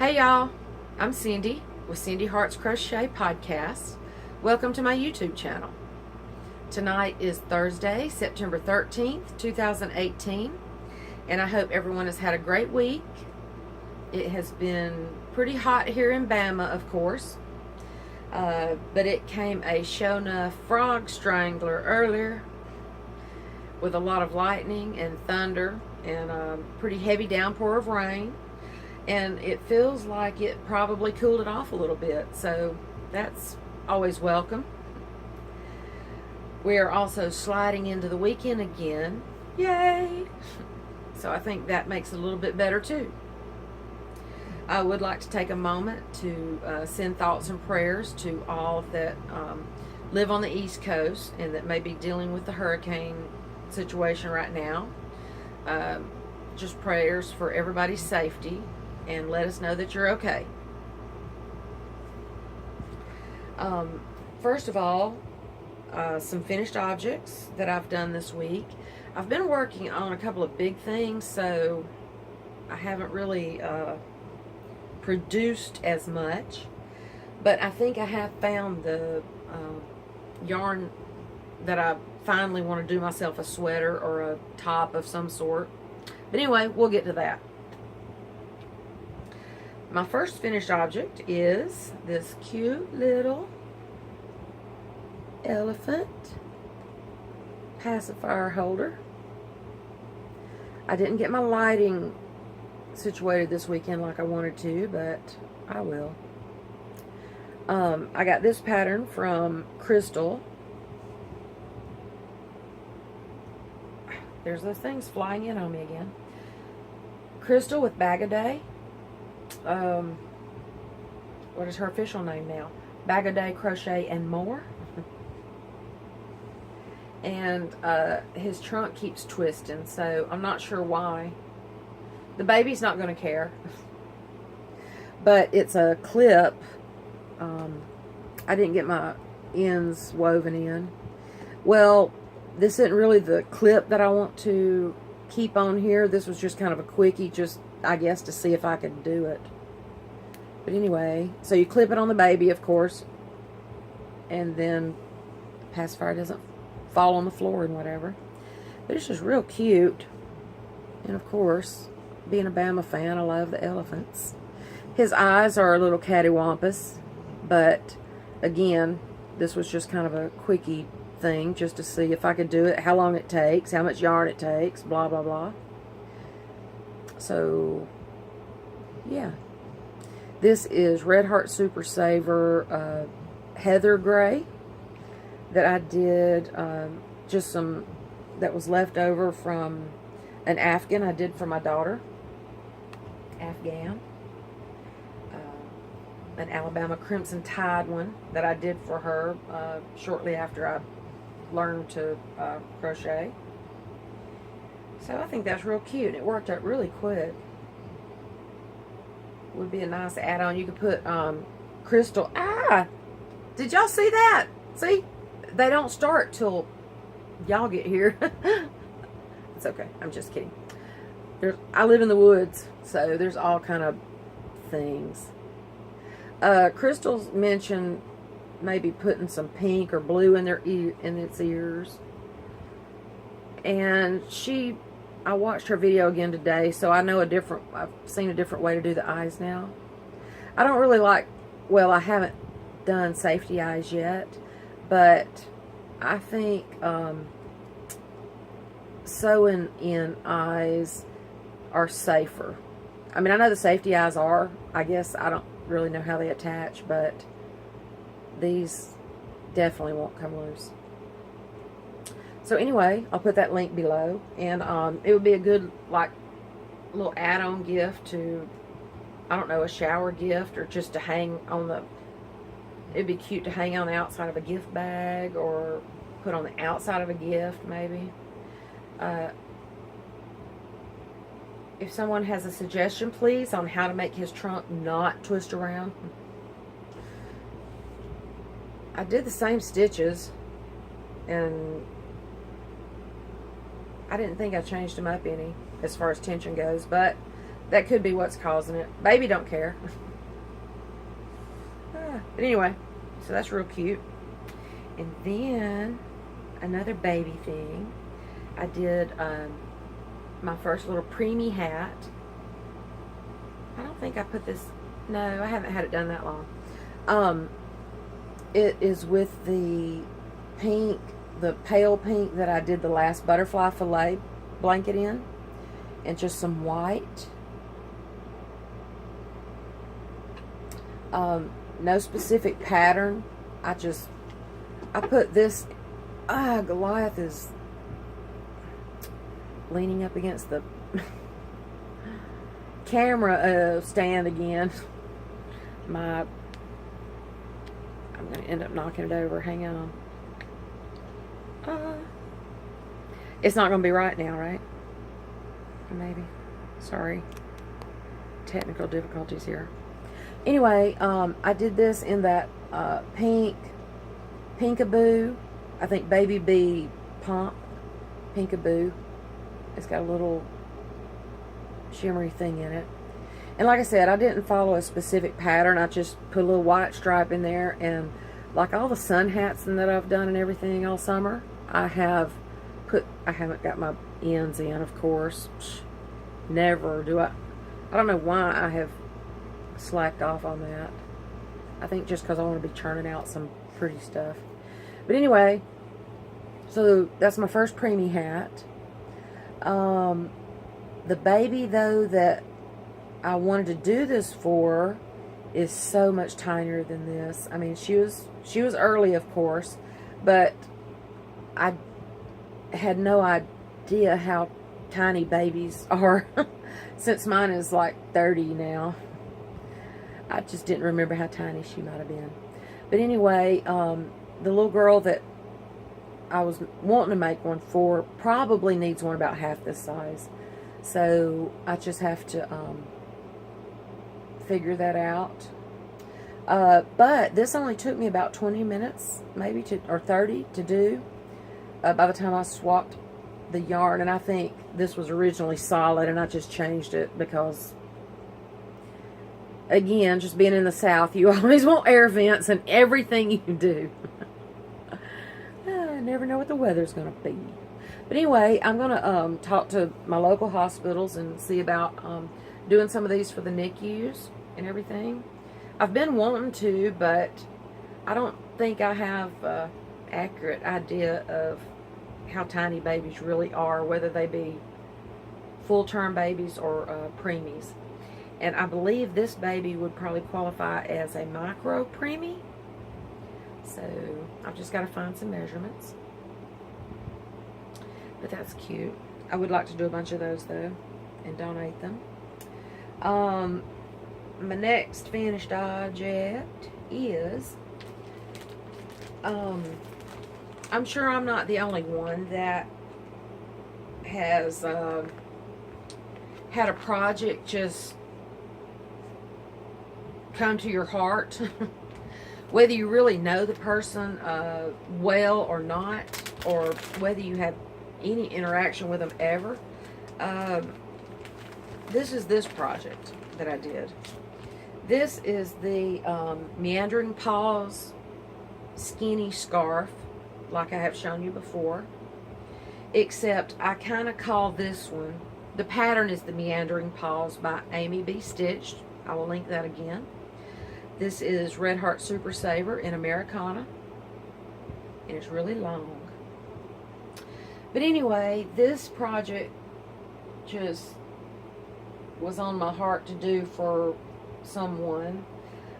Hey y'all, I'm Cindy with Cindy Hearts Crochet Podcast. Welcome to my YouTube channel. Tonight is Thursday, September 13th, 2018, and I hope everyone has had a great week. It has been pretty hot here in Bama, of course, but it came a show enough Frawg strangler earlier with a lot of lightning and thunder and a pretty heavy downpour of rain. And it feels like it probably cooled it off a little bit, so that's always welcome. We are also sliding into the weekend again. Yay! So I think that makes it a little bit better too. I would like to take a moment to send thoughts and prayers to all that live on the East Coast and that may be dealing with the hurricane situation right now. Just prayers for everybody's safety. And let us know that you're okay. First of all, some finished objects that I've done this week. I've been working on a couple of big things, so I haven't really produced as much. But I think I have found the yarn that I finally want to do myself a sweater or a top of some sort. But anyway, we'll get to that. My first finished object is this cute little elephant pacifier holder. I didn't get my lighting situated this weekend like I wanted to, but I will. I got this pattern from Crystal. There's those things flying in on me again. Crystal with Bag-O-Day. What is her official name now? Bag-O-Day Crochet and More. And his trunk keeps twisting, so I'm not sure why. The baby's not going to care. But it's a clip. I didn't get my ends woven in. Well, this isn't really the clip that I want to keep on here. This was just kind of a quickie, just I guess to see if I could do it. But anyway, so you clip it on the baby, of course, and then the pacifier doesn't fall on the floor and whatever. But it's just real cute. And of course, being a Bama fan, I love the elephants. His eyes are a little cattywampus, but again, this was just kind of a quickie thing just to see if I could do it, how long it takes, how much yarn it takes, blah, blah, blah. So, yeah. This is Red Heart Super Saver Heather Gray that I did, just some that was left over from an Afghan I did for my daughter. Afghan. An Alabama Crimson Tide one that I did for her shortly after I learned to crochet. So I think that's real cute. It worked out really quick. Would be a nice add-on. You could put crystal. Did y'all see that? See, they don't start till y'all get here. It's okay. I'm just kidding. I live in the woods, so there's all kind of things. Crystal's mentioned maybe putting some pink or blue in its ears, and I watched her video again today, so I know I've seen a different way to do the eyes now. I don't really like, well, I haven't done safety eyes yet, but I think sewing in eyes are safer. I mean, I know the safety eyes are. I guess I don't really know how they attach, but these definitely won't come loose. So anyway, I'll put that link below, and it would be a good, like, little add-on gift to, I don't know, a shower gift, or just to hang on it'd be cute to hang on the outside of a gift bag, or put on the outside of a gift, maybe. If someone has a suggestion, please, on how to make his trunk not twist around. I did the same stitches, and I didn't think I changed them up any as far as tension goes, but That could be what's causing it. Baby don't care. But anyway, so that's real cute. And then another baby thing. I did my first little preemie hat. I don't think I put this. No, I haven't had it done that long. It is with the pink, the pale pink that I did the last butterfly fillet blanket in, and just some white. No specific pattern. I put this. Goliath is leaning up against the camera stand again. I'm going to end up knocking it over. Hang on. It's not going to be right now, right? Maybe. Sorry. Technical difficulties here. Anyway, I did this in that pinkaboo. I think Baby Bee Pump Pinkaboo. It's got a little shimmery thing in it. And like I said, I didn't follow a specific pattern. I just put a little white stripe in there. And like all the sun hats that I've done and everything all summer, I haven't got my ends in, of course. Never do I don't know why I have slacked off on that. I think just because I want to be churning out some pretty stuff. But anyway, so that's my first preemie hat. The baby, though, that I wanted to do this for is so much tinier than this. I mean, she was early, of course, but I had no idea how tiny babies are since mine is like 30 now. I just didn't remember how tiny she might have been. But anyway, the little girl that I was wanting to make one for probably needs one about half this size. So I just have to figure that out. But this only took me about 20 minutes, maybe, or 30 to do. By the time I swapped the yarn, and I think this was originally solid, and I just changed it because, again, just being in the South, you always want air vents in everything you do. I never know what the weather's going to be. But anyway, I'm going to talk to my local hospitals and see about doing some of these for the NICUs and everything. I've been wanting to, but I don't think I have an accurate idea of how tiny babies really are, whether they be full-term babies or preemies. And I believe this baby would probably qualify as a micro preemie. So I've just got to find some measurements. But that's cute. I would like to do a bunch of those though and donate them. My next finished object is, I'm sure I'm not the only one that has had a project just come to your heart. Whether you really know the person well or not, or whether you have any interaction with them ever. This is this project that I did. This is the Meandering Paws skinny scarf, like I have shown you before. Except I kind of call this one, the pattern is the Meandering Paws by Amy B. Stitched. I will link that again. This is Red Heart Super Saver in Americana. And it's really long. But anyway, this project just was on my heart to do for someone.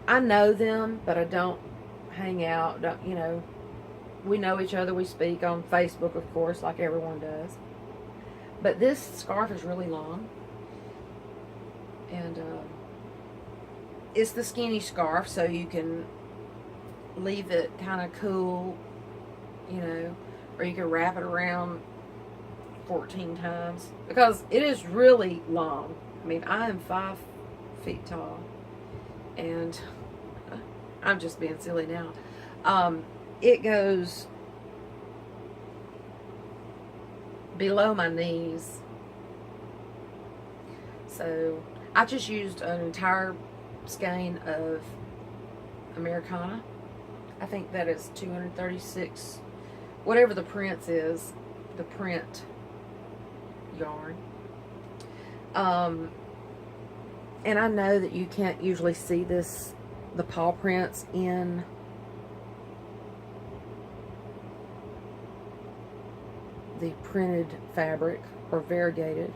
I know them, but I don't hang out. You know, we know each other. We speak on Facebook, of course, like everyone does. But this scarf is really long. And it's the skinny scarf, so you can leave it kind of cool, you know, or you can wrap it around 14 times. Because it is really long. I mean, I am 5 feet tall. And I'm just being silly now. It goes below my knees. So I just used an entire skein of Americana. I think that is 236, whatever the print is, the print yarn. And I know that you can't usually see the paw prints in the printed fabric or variegated,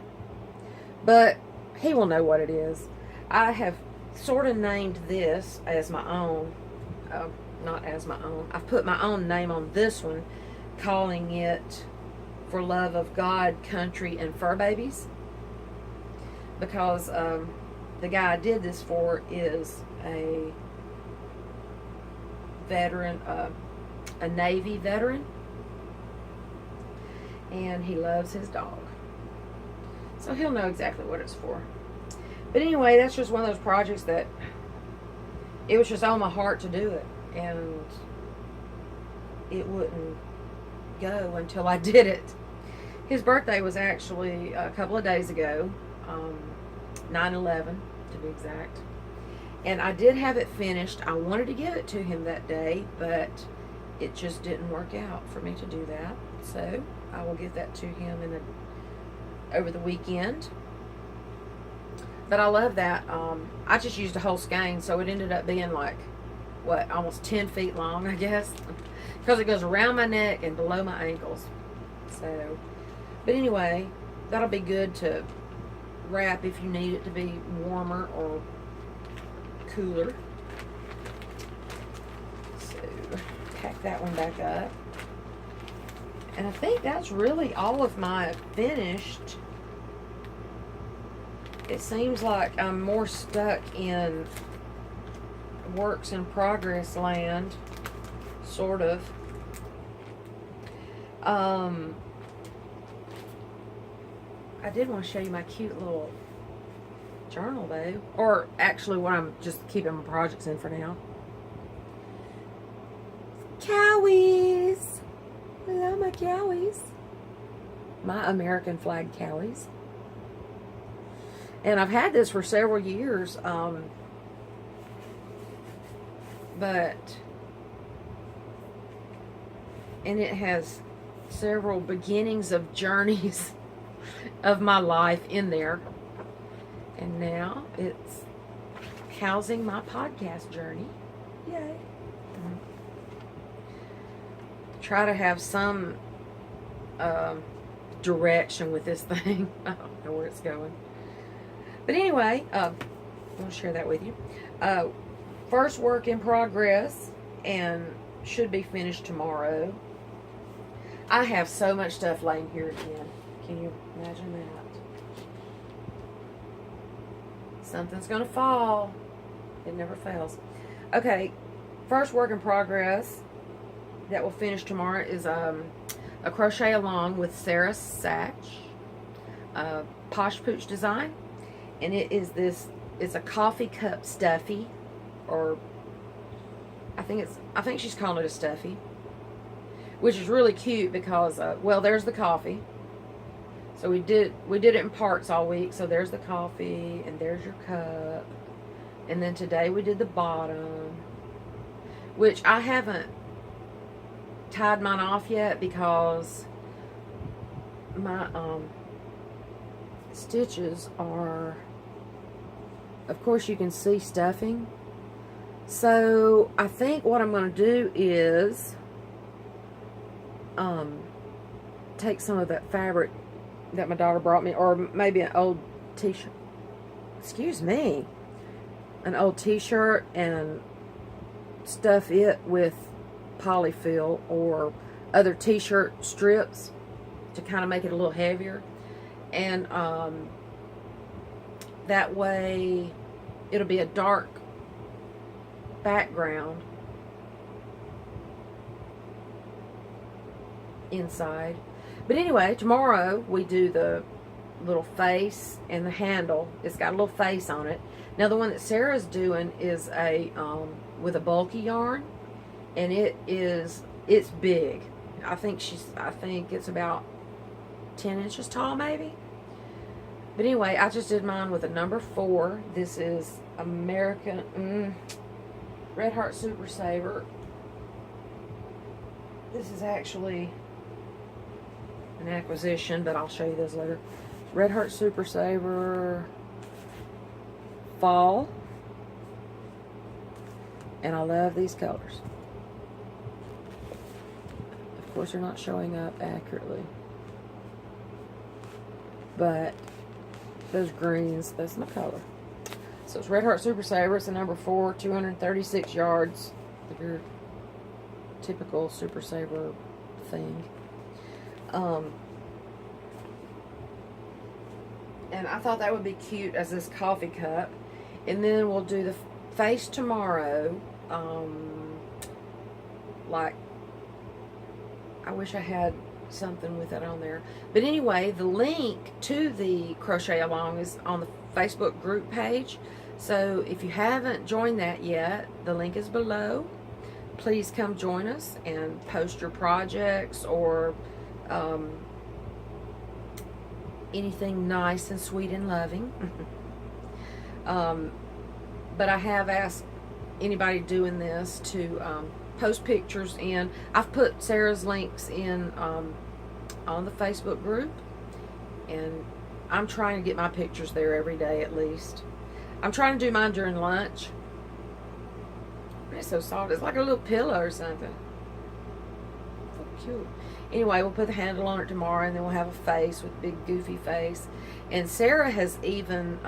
but he will know what it is. I have sort of named this as my own, not as my own. I've put my own name on this one, calling it For Love of God, Country, and Fur Babies, because the guy I did this for is a veteran, a Navy veteran, and he loves his dog. So he'll know exactly what it's for. But anyway, that's just one of those projects that it was just on my heart to do it, and it wouldn't go until I did it. His birthday was actually a couple of days ago, 9/11 to be exact. And I did have it finished. I wanted to give it to him that day, but it just didn't work out for me to do that. So I will give that to him over the weekend. But I love that. I just used a whole skein, so it ended up being like, what, almost 10 feet long, I guess, because it goes around my neck and below my ankles. So, but anyway, that'll be good to wrap if you need it to be warmer or cooler. So, pack that one back up. And I think that's really all of my finished. It seems like I'm more stuck in works in progress land, sort of. I did want to show you my cute little journal though, or actually what I'm just keeping my projects in for now. Cowies! Hello, my cowies. My American flag cowies. And I've had this for several years, and it has several beginnings of journeys of my life in there. And now it's housing my podcast journey. Yay. Try to have some direction with this thing. I don't know where it's going. But anyway, I want to share that with you. First work in progress, and should be finished tomorrow. I have so much stuff laying here again. Can you imagine that? Something's going to fall. It never fails. Okay, first work in progress that will finish tomorrow is a crochet along with Sarah Satch, Posh Pooch design. And it is it's a coffee cup stuffy, or I think she's calling it a stuffy, which is really cute because well, there's the coffee. So we did it in parts all week. So there's the coffee and there's your cup, and then today we did the bottom, which I haven't tied mine off yet because my stitches are, of course you can see stuffing. So I think what I'm going to do is take some of that fabric that my daughter brought me, or maybe an old t-shirt, an old t-shirt, and stuff it with polyfill or other t-shirt strips to kind of make it a little heavier. And that way it'll be a dark background inside. But anyway, tomorrow we do the little face and the handle. It's got a little face on it. Now the one that Sarah's doing is a with a bulky yarn, and it's big. I think it's about 10 inches tall, maybe. But anyway, I just did mine with a number 4. This is American Red Heart Super Saver. This is actually an acquisition, but I'll show you this later. Red Heart Super Saver Fall. And I love these colors. Of course, they're not showing up accurately. But those greens, that's my color. So it's Red Heart Super Saver. It's a number 4, 236 yards. Your typical Super Saver thing. And I thought that would be cute as this coffee cup. And then we'll do the face tomorrow. Like, I wish I had something with it on there. But anyway, the link to the crochet along is on the Facebook group page. So if you haven't joined that yet, the link is below. Please come join us and post your projects or anything nice and sweet and loving. But I have asked anybody doing this to post pictures in. I've put Sarah's links in on the Facebook group, and I'm trying to get my pictures there every day at least. I'm trying to do mine during lunch. It's so soft. It's like a little pillow or something. So cute. Anyway, we'll put the handle on it tomorrow, and then we'll have a face with a big goofy face. And Sarah has even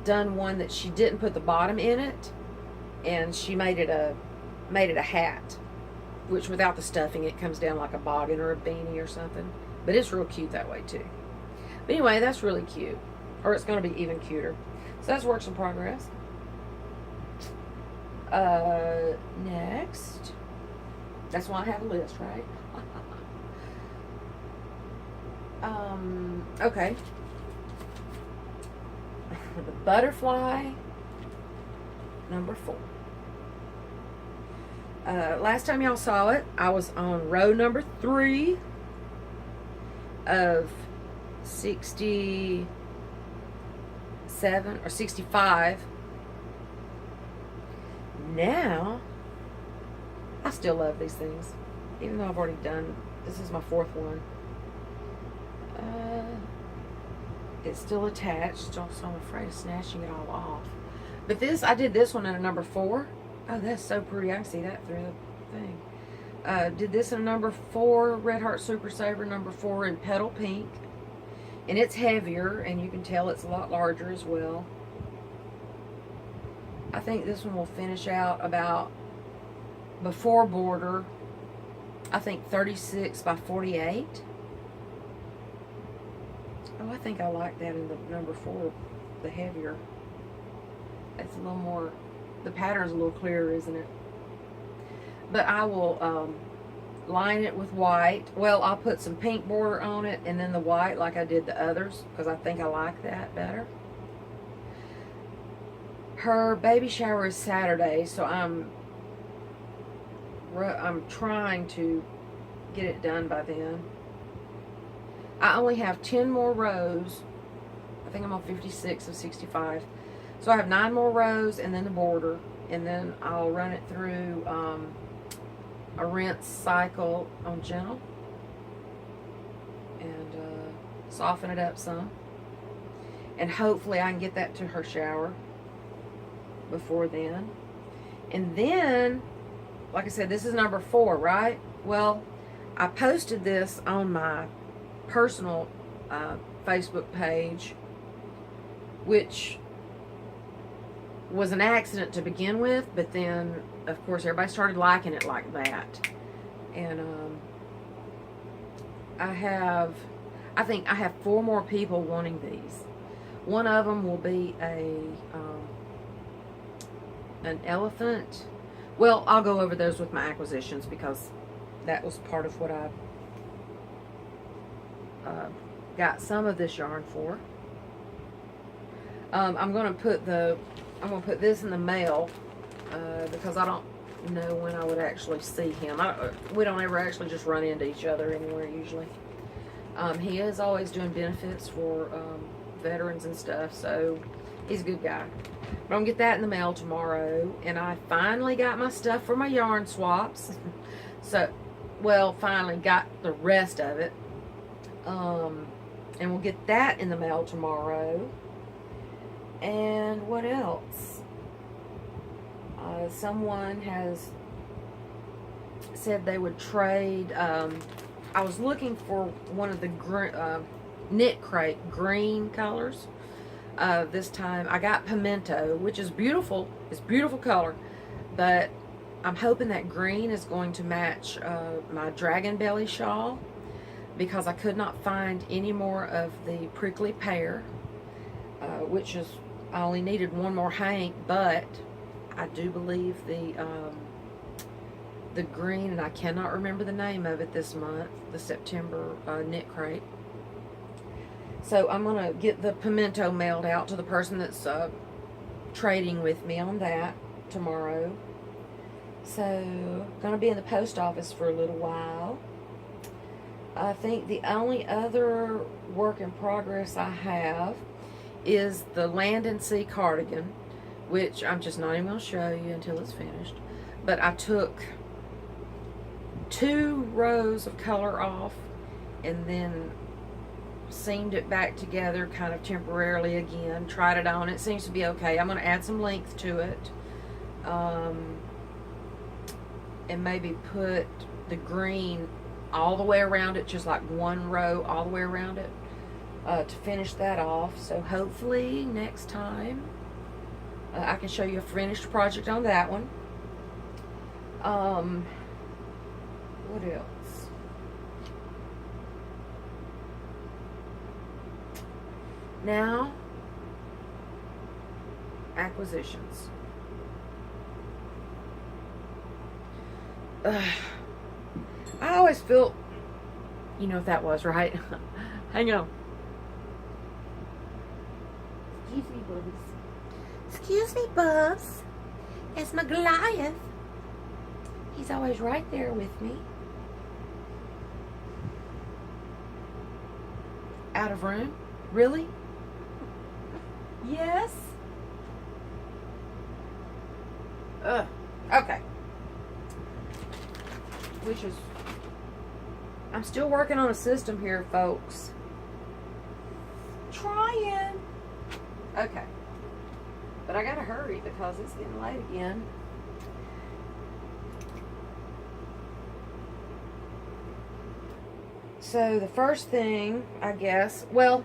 done one that she didn't put the bottom in it, and she made it a hat, which without the stuffing it comes down like a boggin or a beanie or something. But it's real cute that way too. But anyway, that's really cute, or it's going to be even cuter. So that's works in progress. Next, that's why I have a list, right? Okay. The butterfly number 4. Last time y'all saw it, I was on row number 3 of 67 or 65. Now, I still love these things, even though I've already done, this is my 4th one. It's still attached, so I'm afraid of snatching it all off. But this, I did this one in a number 4. Oh, that's so pretty. I can see that through the thing. Did this in a number 4, Red Heart Super Saver number 4 in Petal Pink. And it's heavier, and you can tell it's a lot larger as well. I think this one will finish out about, before border, I think 36 by 48. Oh, I think I like that in the number 4, the heavier. It's a little more, the pattern's a little clearer, isn't it? But I will line it with white. Well, I'll put some pink border on it and then the white like I did the others, because I think I like that better. Her baby shower is Saturday, so I'm trying to get it done by then. I only have 10 more rows. I think I'm on 56 of 65. So I have 9 more rows and then the border. And then I'll run it through a rinse cycle on gentle. And soften it up some. And hopefully I can get that to her shower before then. And then, like I said, this is number 4, right? Well, I posted this on my personal Facebook page, which was an accident to begin with, but then of course everybody started liking it like that. And I think I have 4 more people wanting these. One of them will be an elephant. Well, I'll go over those with my acquisitions because that was part of what I got some of this yarn for. I'm gonna put this in the mail because I don't know when I would actually see him. We don't ever actually just run into each other anywhere usually. He is always doing benefits for veterans and stuff, so he's a good guy. But I'm going to get that in the mail tomorrow. And I finally got my stuff for my yarn swaps. So, well, finally got the rest of it. And we'll get that in the mail tomorrow. And what else? Someone has said they would trade. I was looking for one of the knit crate green colors. This time I got pimento, which is beautiful. It's a beautiful color, but I'm hoping that green is going to match my dragon belly shawl, because I could not find any more of the prickly pear, which is, I only needed one more hank, but I do believe the green, and I cannot remember the name of it this month, the September knit crate. So I'm going to get the pimento mailed out to the person that's trading with me on that tomorrow. So, going to be in the post office for a little while. I think the only other work in progress I have is the Land and Sea cardigan, which I'm just not even going to show you until it's finished. But I took 2 rows of color off and then seamed it back together kind of temporarily again. Tried it on. It seems to be okay. I'm going to add some length to it. And maybe put the green all the way around it, just like one row all the way around it, to finish that off. So hopefully next time I can show you a finished project on that one. What else? Now, acquisitions. I always feel, you know what that was, right? Hang on. Excuse me, Bubs. Excuse me, Bubs. It's my Goliath. He's always right there with me. Out of room? Really? Yes? Okay. Which is, I'm still working on a system here, folks. Trying. Okay. But I gotta hurry because it's getting late again. So the first thing, I guess, well,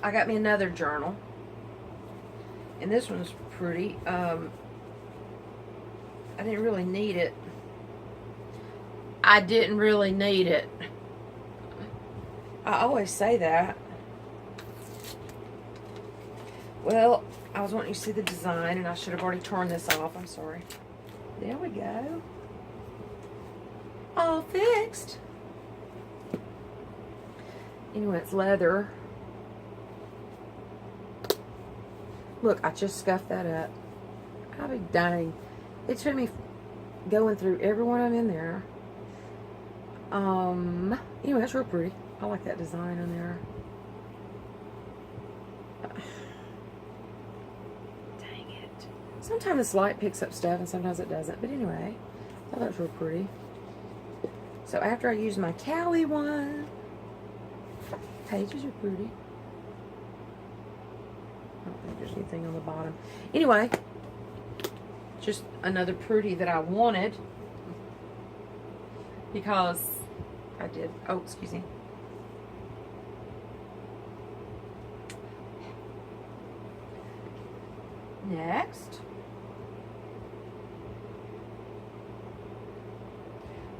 I got me another journal. And this one's pretty. I didn't really need it. I didn't really need it. I always say that. Well, I was wanting you to see the design, and I should have already torn this off. I'm sorry. There we go. All fixed. Anyway, it's leather. Look, I just scuffed that up. I'll be dang. It took me going through every one I'm in there. Anyway, that's real pretty. I like that design on there. Dang it. Sometimes this light picks up stuff and sometimes it doesn't. But anyway, I thought that was real pretty. So after I use my Cali one, pages are pretty. I don't think there's anything on the bottom. Anyway, just another pretty that I wanted. Because I did. Oh, excuse me. Next.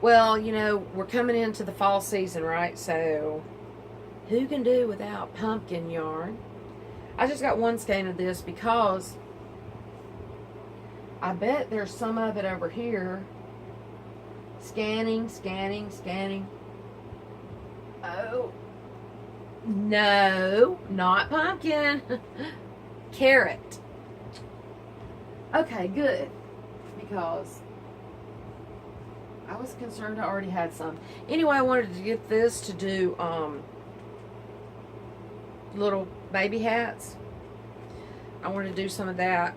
Well, you know, we're coming into the fall season, right? So, who can do without pumpkin yarn? I just got one skein of this because I bet there's some of it over here. Scanning. Oh. No, not pumpkin. Carrot. Okay, good. Because I was concerned I already had some. Anyway, I wanted to get this to do little baby hats. I want to do some of that.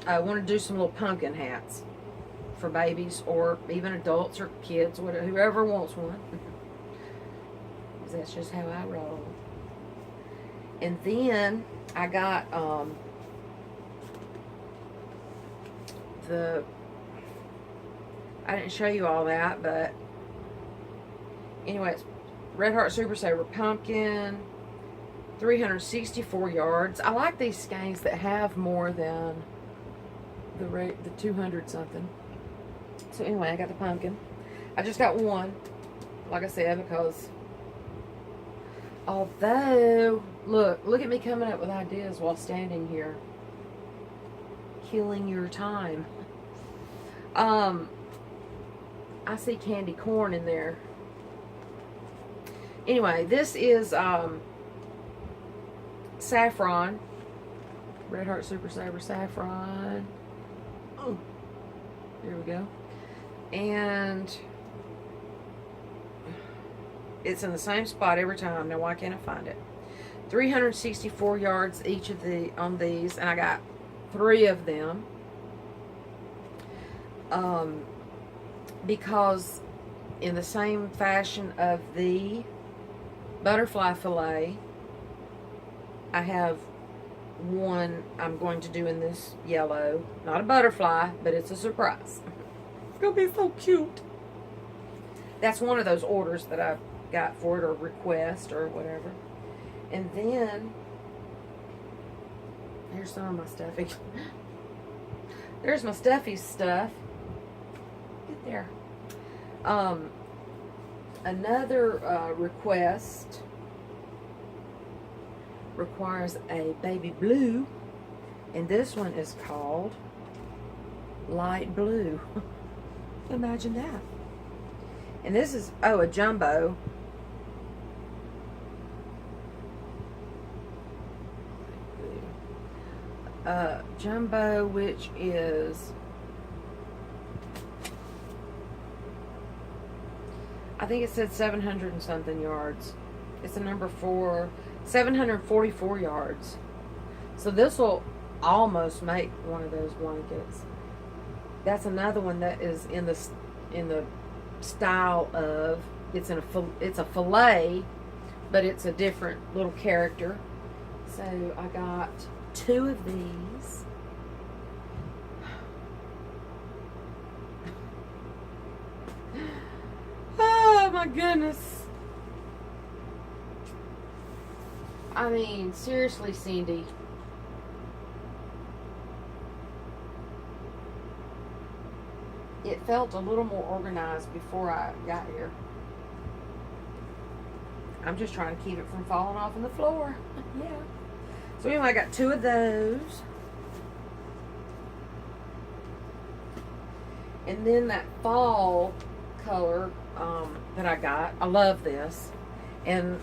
I want to do some little pumpkin hats for babies or even adults or kids, whatever, whoever wants one. That's just how I roll. And then I got I didn't show you all that, but anyway, it's Red Heart Super Saver Pumpkin, 364 yards. I like these skeins that have more than the 200 something. So anyway, I got the pumpkin. I just got one, like I said, because although, look at me coming up with ideas while standing here, killing your time. I see candy corn in there. Anyway, this is saffron. Red Heart Super Saver saffron. Oh, here we go. And it's in the same spot every time. Now, why can't I find it? 364 yards each of on these, and I got 3 of them. Because in the same fashion of the butterfly fillet, I have one I'm going to do in this yellow. Not a butterfly, but it's a surprise. It's going to be so cute. That's one of those orders that I got for it, or request, or whatever. And then, here's some of my stuffing. There's my stuffy stuff. Get there. Another request requires a baby blue, and this one is called light blue. Imagine that. And this is, oh, a jumbo. Jumbo, which is, I think it said 700 and something yards. It's a number 4, 744 yards. So this will almost make one of those blankets. That's another one that is in the style of, it's a fillet, but it's a different little character. So I got 2 of these. Oh my goodness. I mean, seriously, Cindy. It felt a little more organized before I got here. I'm just trying to keep it from falling off on the floor. Yeah. So anyway, I got 2 of those. And then that fall color that I got. I love this. And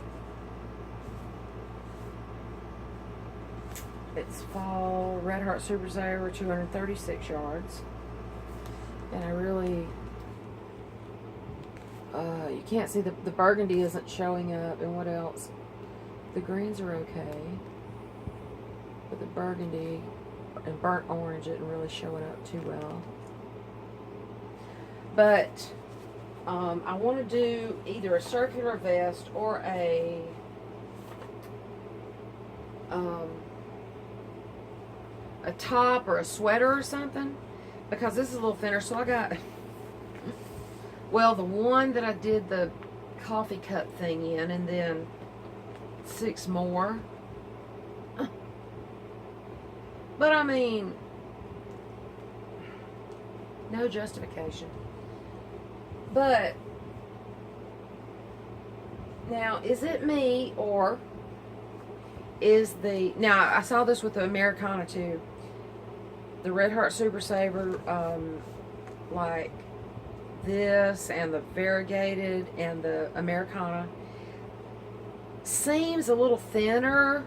it's fall Red Heart Super Saver, 236 yards. And I really, you can't see the burgundy isn't showing up. And what else? The greens are okay. But the burgundy and burnt orange isn't really showing up too well. But I want to do either a circular vest or a top or a sweater or something, because this is a little thinner. So I got, well, the one that I did the coffee cup thing in, and then 6 more. But I mean, no justification. But now, is it me, or is now I saw this with the Americana too. The Red Heart Super Saver, like this and the variegated and the Americana seems a little thinner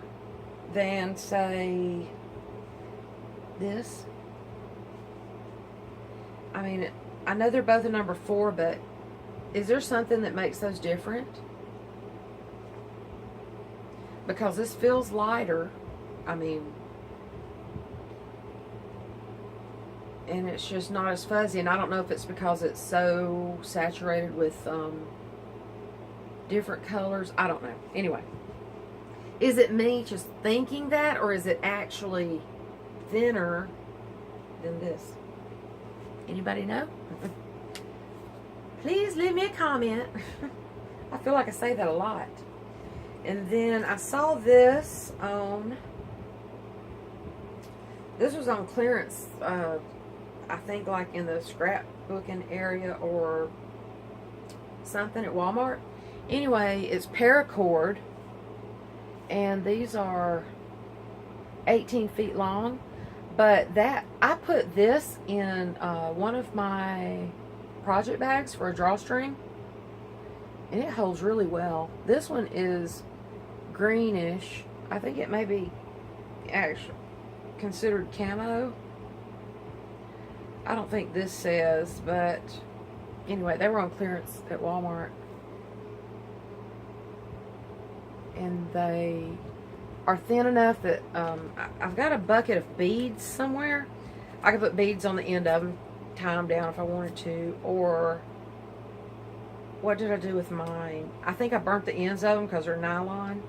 than, say, this. I mean, I know they're both a number 4, but is there something that makes those different? because this feels lighter. I mean, and it's just not as fuzzy. And I don't know if it's because it's so saturated with different colors. I don't know. Anyway, is it me just thinking that, or is it actually thinner than this? Anybody know? Please leave me a comment. I feel like I say that a lot. And then I saw this on, this was on clearance, I think like in the scrapbooking area or something at Walmart. Anyway, it's paracord, and these are 18 feet long. But that, I put this in one of my project bags for a drawstring, and it holds really well. This one is greenish. I think it may be actually considered camo. I don't think this says, but anyway, they were on clearance at Walmart. And they are thin enough that I've got a bucket of beads somewhere. I could put beads on the end of them, tie them down if I wanted to. Or what did I do with mine? I think I burnt the ends of them because they're nylon.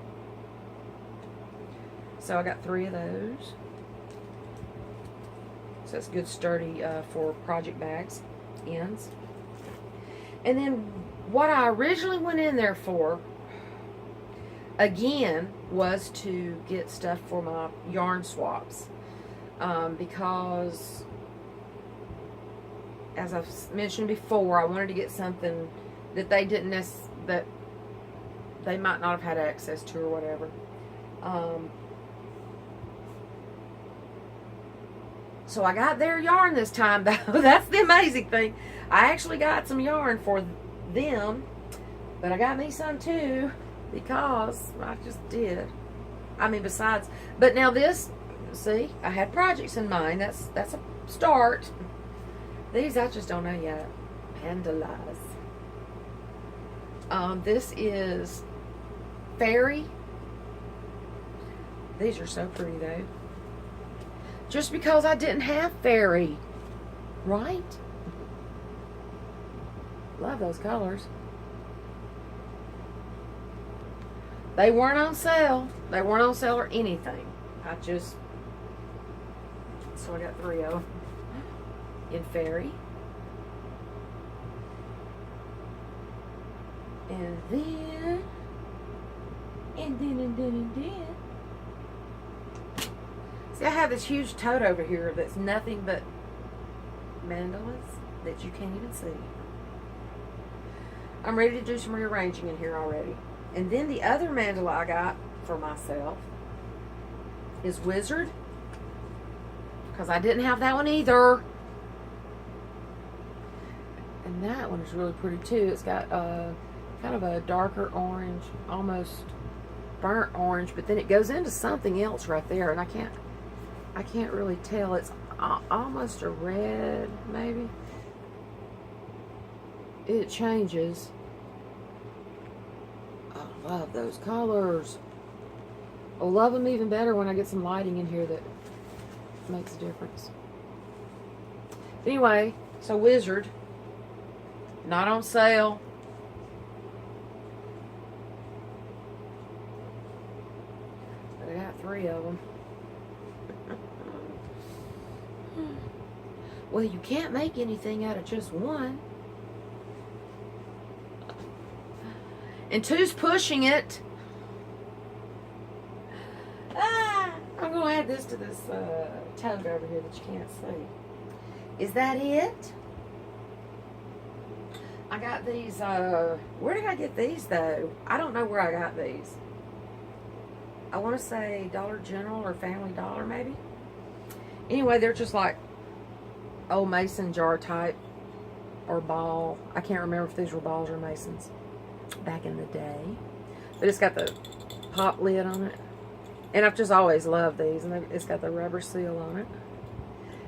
So I got 3 of those. So it's good sturdy for project bags, ends. And then what I originally went in there for, again, was to get stuff for my yarn swaps. Because, as I've mentioned before, I wanted to get something that they didn't that they might not have had access to or whatever. So I got their yarn this time, though. That's the amazing thing. I actually got some yarn for them, but I got me some too, because I just did. I mean, besides, but now this, see, I had projects in mind. That's a start. These I just don't know yet. Pandalas. This is Fairy. These are so pretty though. Just because I didn't have Fairy, right? Love those colors. They weren't on sale. They weren't on sale or anything. So I got 3 of them in Fairy. And then. See, I have this huge tote over here that's nothing but mandalas that you can't even see. I'm ready to do some rearranging in here already. And then the other mandala I got for myself is Wizard, because I didn't have that one either. And that one is really pretty too. It's got kind of a darker orange, almost burnt orange, but then it goes into something else right there, and I can't really tell. It's almost a red, maybe. It changes. I love those colors. I'll love them even better when I get some lighting in here that makes a difference. Anyway, so Wizard, not on sale. But I got 3 of them. Well, you can't make anything out of just one. And 2's pushing it. I'm going to add this to this tote over here that you can't see. Is that it? I got these, where did I get these though? I don't know where I got these. I want to say Dollar General or Family Dollar maybe. Anyway, they're just like old mason jar type or ball. I can't remember if these were balls or masons back in the day. But it's got the pop lid on it. And I've just always loved these. And it's got the rubber seal on it.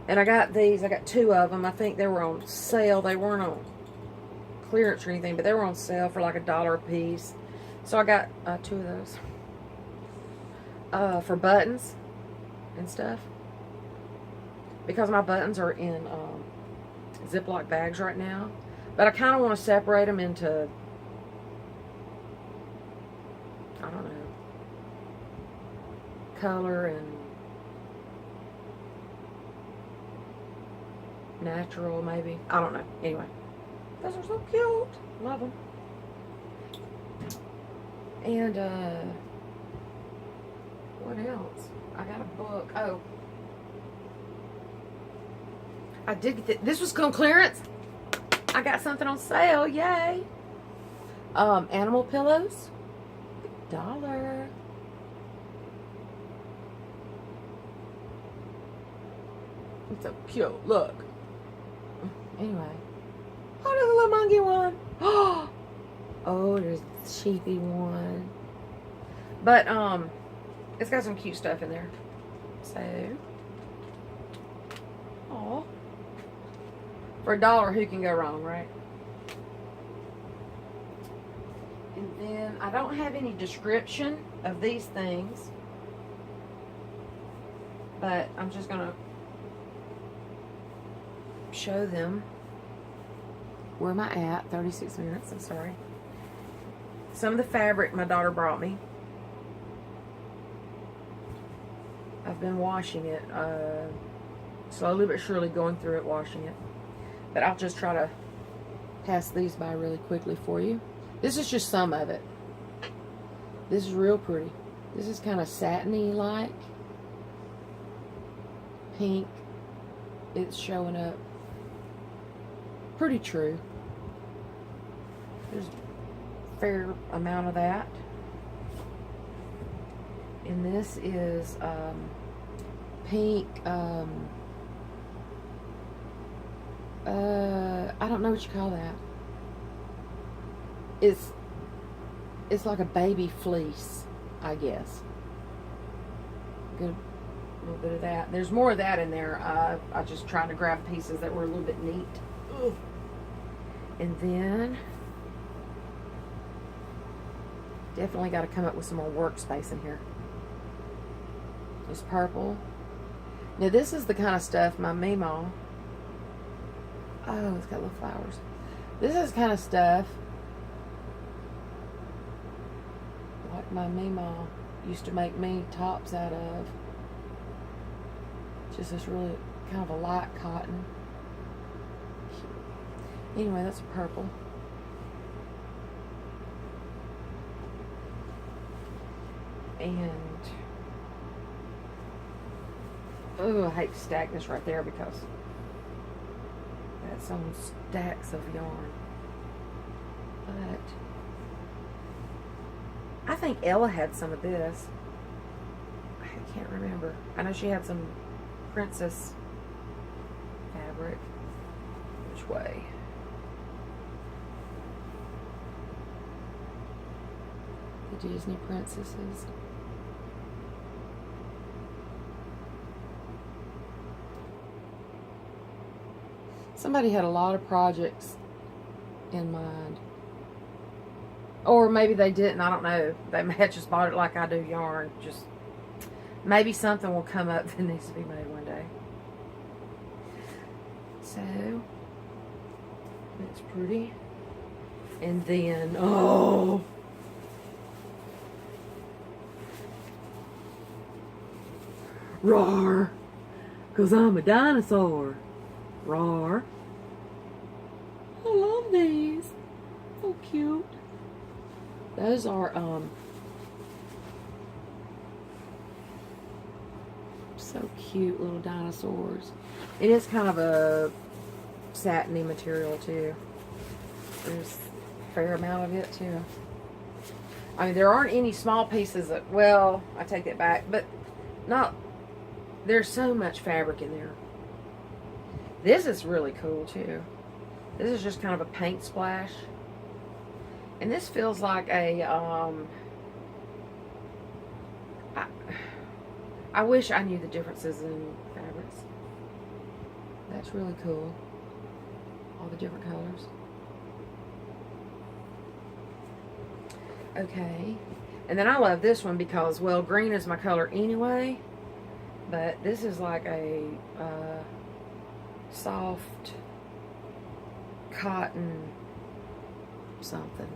And I got these. I got 2 of them. I think they were on sale. They weren't on clearance or anything, but they were on sale for like $1 a piece. So I got 2 of those. for buttons and stuff. Because my buttons are in Ziploc bags right now. But I kind of want to separate them into, I don't know, color and natural, maybe. I don't know. Anyway, those are so cute. Love them. And, what else? I got a book. Oh. I did get this was on clearance. I got something on sale. Yay. Animal pillows. $1. It's so cute. Look. Anyway. Oh, there's a little monkey one. Oh, there's a sheepy one. But, it's got some cute stuff in there. So, aw. For $1, who can go wrong, right? And then, I don't have any description of these things. But, I'm just going to show them. Where am I at? 36 minutes, I'm sorry. Some of the fabric my daughter brought me. I've been washing it, slowly but surely going through it, washing it. But I'll just try to pass these by really quickly for you. This is just some of it. This is real pretty. This is kind of satiny-like. Pink. It's showing up. Pretty true. There's a fair amount of that. And this is pink, I don't know what you call that. It's like a baby fleece, I guess. Get a little bit of that. There's more of that in there. I just tried to grab pieces that were a little bit neat. Ugh. And then definitely got to come up with some more workspace in here. It's purple. Now this is the kind of stuff my Meemaw. Oh, it's got little flowers. This is the kind of stuff like my Meemaw used to make me tops out of. Just this really kind of a light cotton. Anyway, that's a purple. And oh, I hate to stack this right there because that's on stacks of yarn. But I think Ella had some of this. I can't remember. I know she had some princess fabric. Which way? The Disney princesses. Somebody had a lot of projects in mind. Or maybe they didn't, I don't know. They may have just bought it like I do yarn. Just maybe something will come up that needs to be made one day. So, that's pretty. And then, oh! Roar! 'Cause I'm a dinosaur. Roar. I love these. So cute. Those are so cute little dinosaurs. It is kind of a satiny material too. There's a fair amount of it too. I mean, there aren't any small pieces that, well, I take that back, but not, there's so much fabric in there. This is really cool too. This is just kind of a paint splash. And this feels like a, I wish I knew the differences in fabrics. That's really cool. All the different colors. Okay. And then I love this one because, well, green is my color anyway. But this is like a soft cotton something.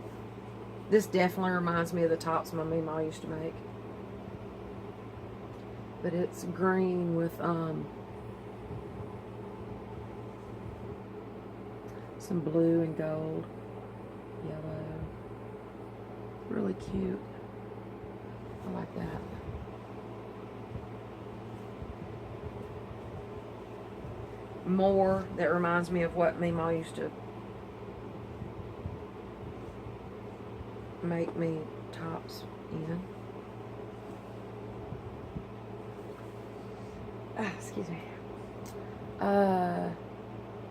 This definitely reminds me of the tops my meemaw used to make. But it's green with some blue and gold, yellow. Really cute. I like that. More that reminds me of what meemaw used to make me tops in. Excuse me.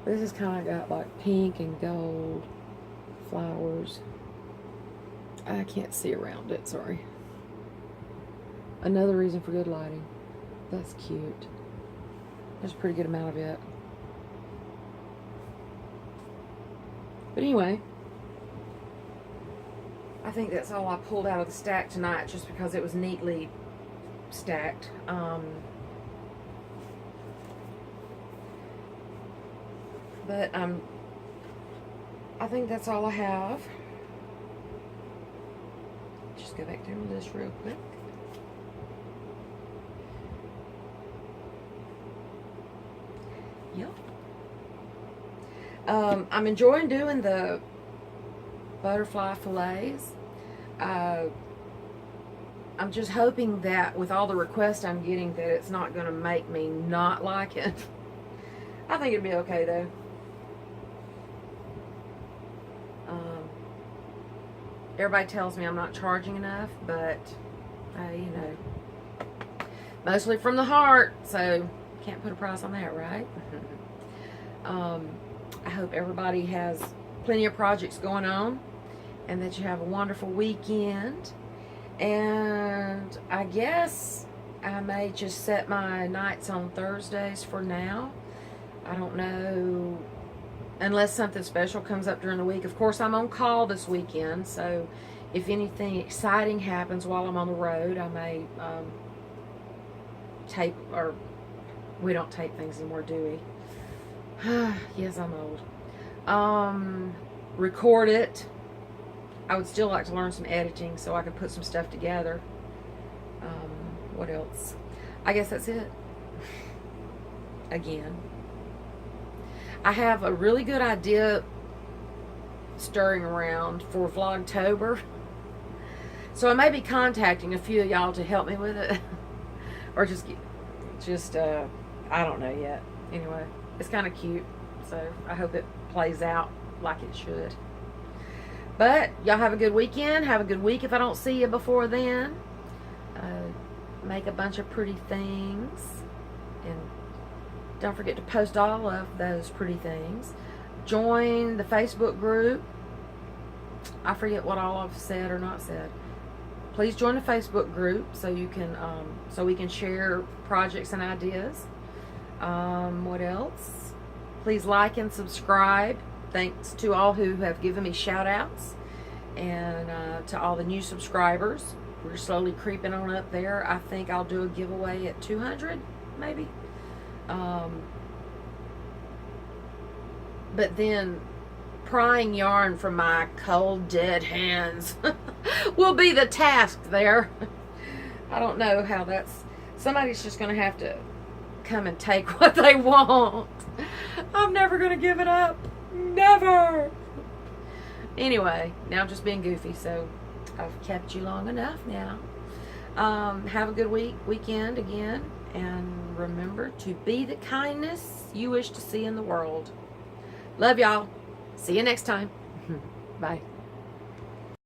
This has kind of got like pink and gold flowers. I can't see around it, sorry. Another reason for good lighting. That's cute. There's a pretty good amount of it. But anyway, I think that's all I pulled out of the stack tonight, just because it was neatly stacked. But I think that's all I have. Just go back through this real quick. Yep. I'm enjoying doing the butterfly fillets. I'm just hoping that with all the requests I'm getting that it's not going to make me not like it. I think it'd be okay though. Everybody tells me I'm not charging enough, but you know, mostly from the heart, so can't put a price on that, right? I hope everybody has plenty of projects going on and that you have a wonderful weekend. And I guess I may just set my nights on Thursdays for now. I don't know, unless something special comes up during the week. Of course, I'm on call this weekend, so if anything exciting happens while I'm on the road, I may tape, or we don't tape things anymore, do we? Yes, I'm old. Record it. I would still like to learn some editing so I can put some stuff together. What else? I guess that's it. Again, I have a really good idea stirring around for Vlogtober. So I may be contacting a few of y'all to help me with it. Or just I don't know yet. Anyway, it's kind of cute. So I hope it plays out like it should. But y'all have a good weekend. Have a good week if I don't see you before then. Make a bunch of pretty things. And don't forget to post all of those pretty things. Join the Facebook group. I forget what all I've said or not said. Please join the Facebook group so you can so we can share projects and ideas. What else? Please like and subscribe. Thanks to all who have given me shout outs, and to all the new subscribers. We're slowly creeping on up there. I think I'll do a giveaway at 200 maybe. But then prying yarn from my cold dead hands will be the task there. I don't know how that's, somebody's just gonna have to come and take what they want. I'm never gonna give it up. Never. Anyway, now I'm just being goofy, so I've kept you long enough now. Have a good weekend again, and remember to be the kindness you wish to see in the world. Love y'all. See you next time. Bye.